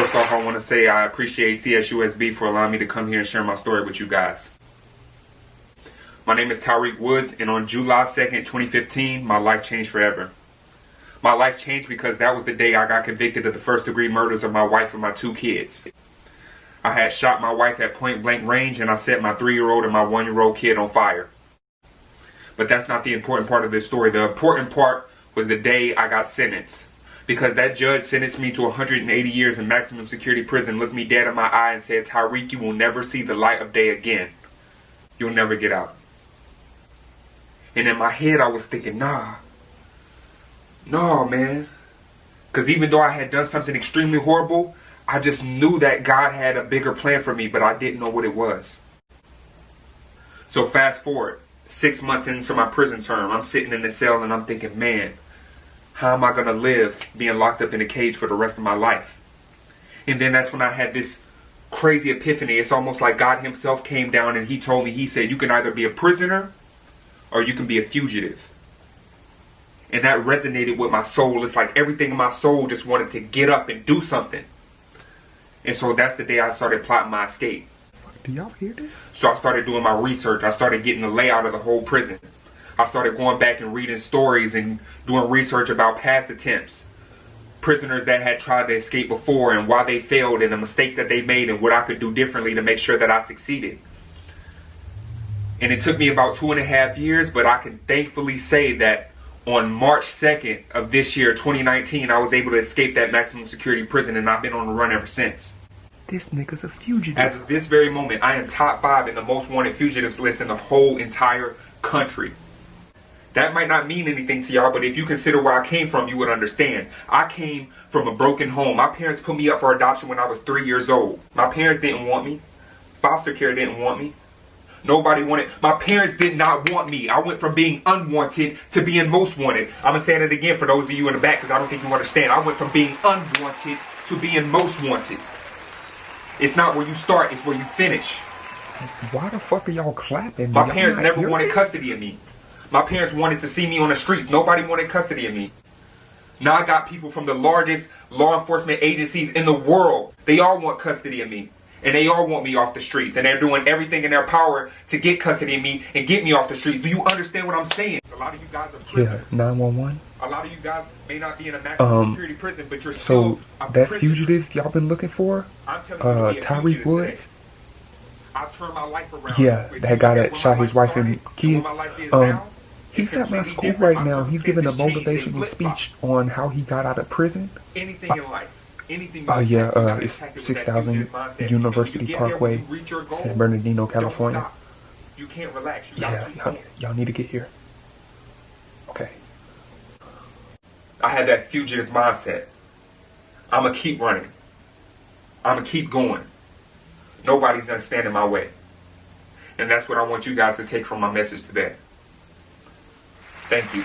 First off, I want to say I appreciate CSUSB for allowing me to come here and share my story with you guys. My name is Tyreek Woods, and on July 2nd, 2015, my life changed forever. My life changed because that was the day I got convicted of the first-degree murders of my wife and my 2 kids. I had shot my wife at point-blank range, and I set my 3-year-old and my 1-year-old kid on fire. But that's not the important part of this story. The important part was the day I got sentenced. Because that judge sentenced me to 180 years in maximum security prison, looked me dead in my eye and said, "Tyreek, you will never see the light of day again. You'll never get out." And in my head, I was thinking, no, man. Because even though I had done something extremely horrible, I just knew that God had a bigger plan for me, but I didn't know what it was. So fast forward, 6 months into my prison term, I'm sitting in the cell and I'm thinking, man, how am I going to live being locked up in a cage for the rest of my life? And then that's when I had this crazy epiphany. It's almost like God himself came down and he told me, he said, you can either be a prisoner or you can be a fugitive. And that resonated with my soul. It's like everything in my soul just wanted to get up and do something. And so that's the day I started plotting my escape. Do y'all hear this? So I started doing my research. I started getting the layout of the whole prison. I started going back and reading stories and doing research about past attempts. Prisoners that had tried to escape before and why they failed and the mistakes that they made and what I could do differently to make sure that I succeeded. And it took me about 2.5 years, but I can thankfully say that on March 2nd of this year, 2019, I was able to escape that maximum security prison, and I've been on the run ever since. This nigga's a fugitive. As of this very moment, I am top 5 in the most wanted fugitives list in the whole entire country. That might not mean anything to y'all, but if you consider where I came from, you would understand. I came from a broken home. My parents put me up for adoption when I was 3 years old. My parents didn't want me. Foster care didn't want me. Nobody wanted. My parents did not want me. I went from being unwanted to being most wanted. I'm going to say it again for those of you in the back because I don't think you understand. I went from being unwanted to being most wanted. It's not where you start, it's where you finish. Why the fuck are y'all clapping? My parents never wanted custody of me. My parents wanted to see me on the streets. Nobody wanted custody of me. Now I got people from the largest law enforcement agencies in the world. They all want custody of me. And they all want me off the streets. And they're doing everything in their power to get custody of me and get me off the streets. Do you understand what I'm saying? A lot of you guys are prisoners. Yeah, 911. A lot of you guys may not be in a maximum security prison, but you're so still a that prisoner. Fugitive y'all been looking for? I'm telling you, Tyreek Woods? I turned my life around. Yeah, that guy that shot his wife and kids. He's at my school right now. He's giving a motivational speech on how he got out of prison. Anything in life. It's 6000 University Parkway, San Bernardino, California. You can't relax. Y'all need to get here. Okay. I had that fugitive mindset. I'm going to keep running. I'm going to keep going. Nobody's going to stand in my way. And that's what I want you guys to take from my message today. Thank you.